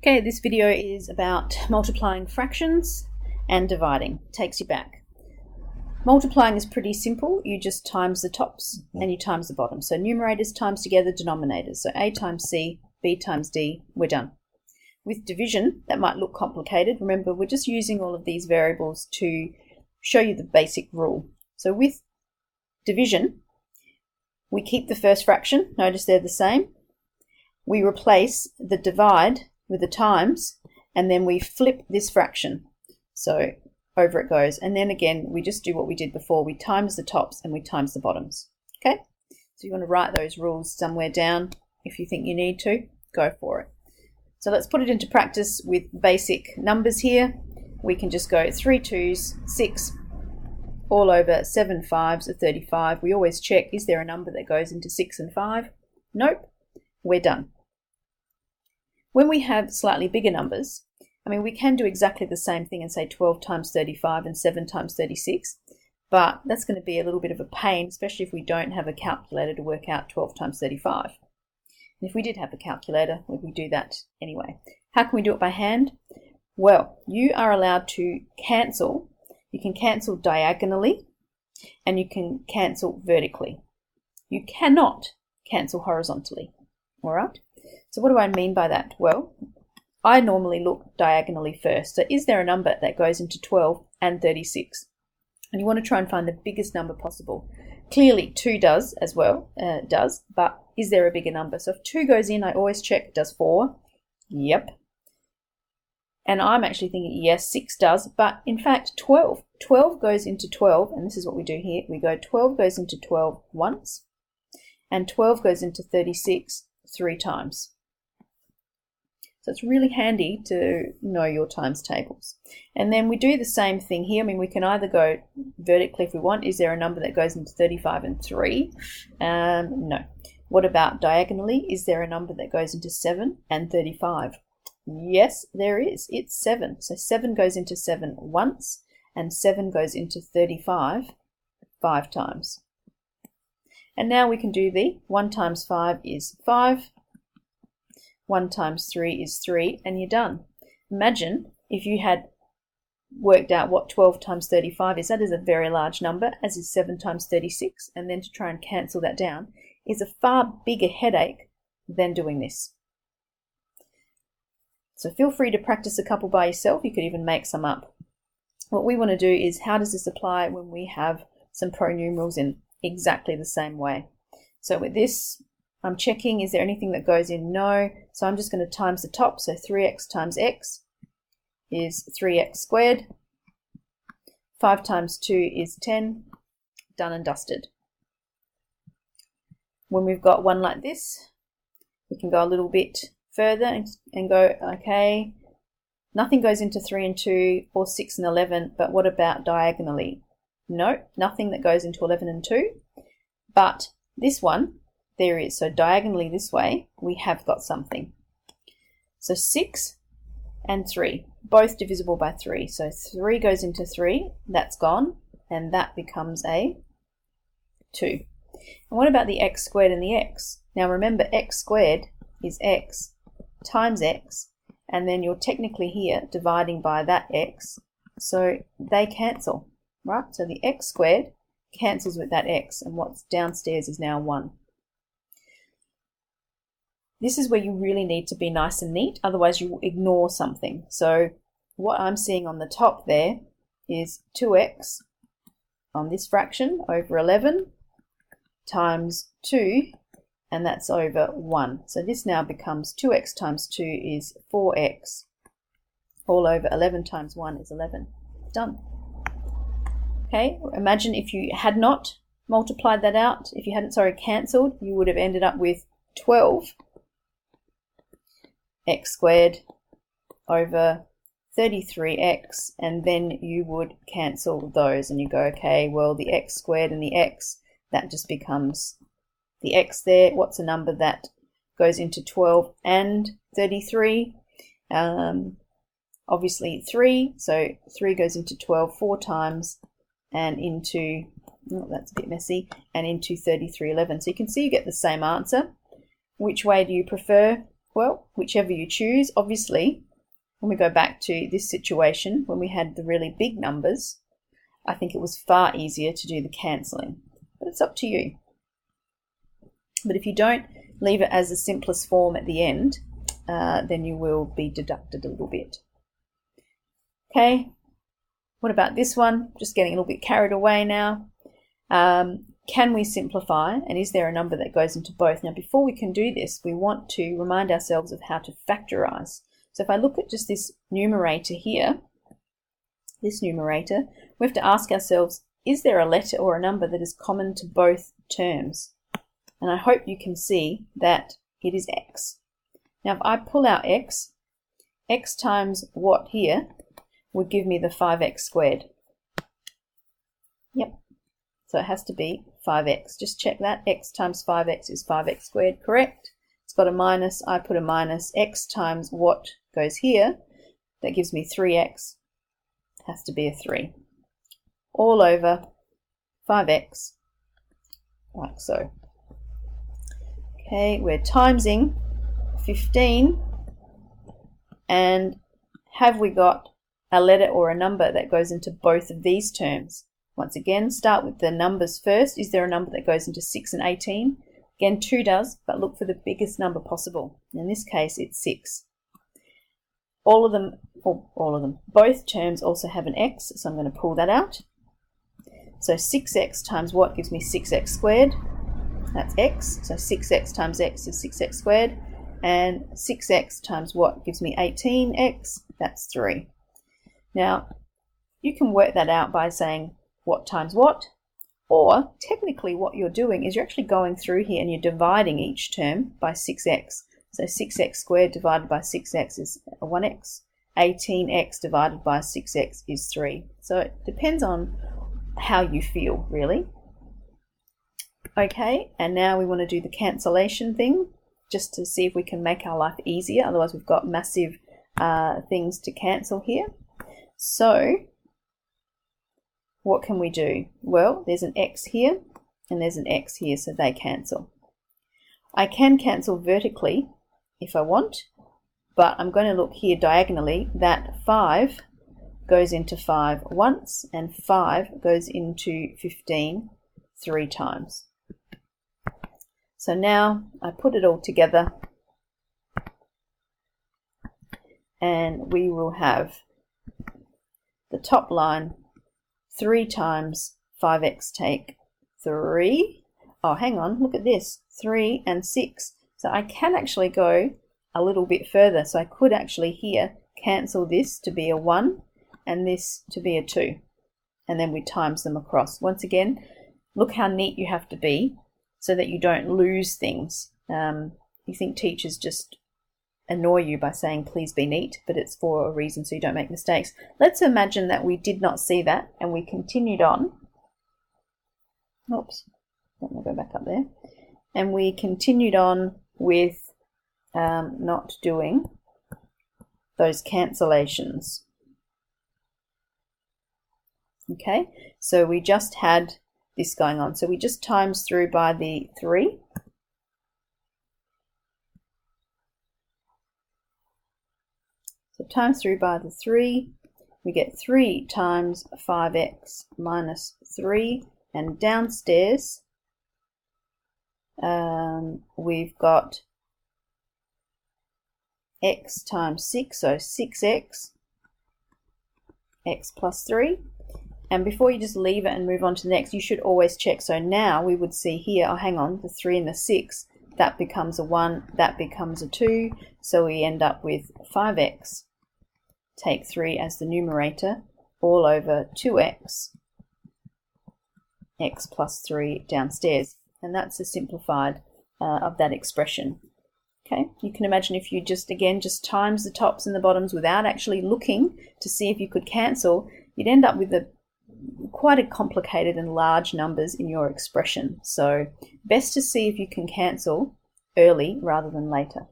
Okay, this video is about multiplying fractions and dividing. Takes you back. Multiplying is pretty simple. You just times the tops and you times the bottom. So numerators times together denominators. So A times C, B times D, we're done. With division, that might look complicated. Remember, we're just using all of these variables to show you the basic rule. So with division, we keep the first fraction. Notice they're the same. We replace the divide with the times, and then we flip this fraction. So over it goes. And then again, we just do what we did before. We times the tops and we times the bottoms. Okay? So you want to write those rules somewhere down. If you think you need to, go for it. So let's put it into practice with basic numbers here. We can just go 3 2s, 6, all over 7 5s are 35. We always check, is there a number that goes into 6 and 5? Nope. We're done. When we have slightly bigger numbers, we can do exactly the same thing and say 12 times 35 and 7 times 36, but that's going to be a little bit of a pain, especially if we don't have a calculator to work out 12 times 35. And if we did have a calculator, we would do that anyway. How can we do it by hand? Well, you are allowed to cancel. You can cancel diagonally and you can cancel vertically. You cannot cancel horizontally. All right? So what do I mean by that? Well, I normally look diagonally first. So is there a number that goes into 12 and 36? And you want to try and find the biggest number possible. Clearly 2 does as well, but is there a bigger number? So if 2 goes in, I always check, does 4? Yep. And I'm actually thinking, yes, 6 does, but in fact 12. 12 goes into 12, and this is what we do here. We go 12 goes into 12 once, and 12 goes into 36 3 times. So it's really handy to know your times tables. And then we do the same thing here. We can either go vertically if we want. Is there a number that goes into 35 and 3? No. What about diagonally? Is there a number that goes into 7 and 35? Yes, there is. It's 7. So 7 goes into 7 once, and 7 goes into 35 5 times. And now we can do the 1 times 5 is 5. 1 times 3 is 3, and you're done. Imagine if you had worked out what 12 times 35 is. That is a very large number, as is 7 times 36, and then to try and cancel that down is a far bigger headache than doing this. So feel free to practice a couple by yourself. You could even make some up. What we want to do is, how does this apply when we have some pronumerals in exactly the same way? So with this, I'm checking, is there anything that goes in? No. So I'm just going to times the top. So 3x times x is 3x squared. 5 times 2 is 10. Done and dusted. When we've got one like this, we can go a little bit further and go, okay, nothing goes into 3 and 2 or 6 and 11, but what about diagonally? No, nothing that goes into 11 and 2, but this one, there is. So diagonally this way, we have got something. So 6 and 3, both divisible by 3. So 3 goes into 3, that's gone, and that becomes a 2. And what about the x squared and the x? Now remember, x squared is x times x, and then you're technically here dividing by that x, so they cancel, right? So the x squared cancels with that x, and what's downstairs is now 1. This is where you really need to be nice and neat, otherwise you will ignore something. So what I'm seeing on the top there is 2x on this fraction over 11 times 2, and that's over 1. So this now becomes 2x times 2 is 4x, all over 11 times 1 is 11. Done. Okay, imagine if you had not multiplied that out, if you hadn't, cancelled, you would have ended up with 12 x squared over 33x, and then you would cancel those and you go, okay, well, the x squared and the x, that just becomes the x there. What's a number that goes into 12 and 33? Obviously 3, so 3 goes into 12 4 times and into, oh, that's a bit messy, and into 33 11. So you can see you get the same answer. Which way do you prefer? Well, whichever you choose. Obviously, when we go back to this situation, when we had the really big numbers, I think it was far easier to do the cancelling. But it's up to you. But if you don't leave it as the simplest form at the end, then you will be deducted a little bit. Okay, what about this one? Just getting a little bit carried away now. Can we simplify, and is there a number that goes into both? Now, before we can do this, we want to remind ourselves of how to factorize. So if I look at just this numerator here, this numerator, we have to ask ourselves, is there a letter or a number that is common to both terms? And I hope you can see that it is x. Now, if I pull out x times what here would give me the 5x squared. Yep. So it has to be 5x. Just check that. X times 5x is 5x squared, correct? It's got a minus. I put a minus. X times what goes here, that gives me 3x. It has to be a 3. All over 5x, like so. Okay, we're timesing 15. And have we got a letter or a number that goes into both of these terms? Once again, start with the numbers first. Is there a number that goes into 6 and 18? Again, 2 does, but look for the biggest number possible. In this case, it's 6. All of them, both terms also have an x, so I'm going to pull that out. So 6x times what gives me 6x squared? That's x. So 6x times x is 6x squared. And 6x times what gives me 18x? That's 3. Now, you can work that out by saying what times what, or technically what you're doing is you're actually going through here and you're dividing each term by 6x. So 6x squared divided by 6x is 1x. 18x divided by 6x is 3. So it depends on how you feel, really. Okay, and now we want to do the cancellation thing, just to see if we can make our life easier. Otherwise, we've got massive things to cancel here. So what can we do? Well, there's an x here and there's an x here, so they cancel. I can cancel vertically if I want, but I'm going to look here diagonally that 5 goes into 5 once and 5 goes into 15 3 times. So now I put it all together and we will have the top line 3 times 5x take 3. Oh, hang on, look at this. 3 and 6. So I can actually go a little bit further. So I could actually here cancel this to be a 1 and this to be a 2. And then we times them across. Once again, look how neat you have to be so that you don't lose things. You think teachers just annoy you by saying please be neat, but it's for a reason so you don't make mistakes. Let's imagine that we did not see that and we continued on. Oops, let me go back up there. And we continued on with not doing those cancellations. Okay, so we just had this going on. So we just times through by the 3. So times through by the 3, we get 3 times 5x minus 3, and downstairs we've got x times 6, so 6x, x plus 3. And before you just leave it and move on to the next, you should always check. So now we would see here, oh hang on, the 3 and the 6, that becomes a 1, that becomes a 2, so we end up with 5x, take 3 as the numerator, all over 2x, x plus 3 downstairs. And that's a simplified of that expression. Okay, you can imagine if you just times the tops and the bottoms without actually looking to see if you could cancel, you'd end up with quite a complicated and large numbers in your expression. So best to see if you can cancel early rather than later.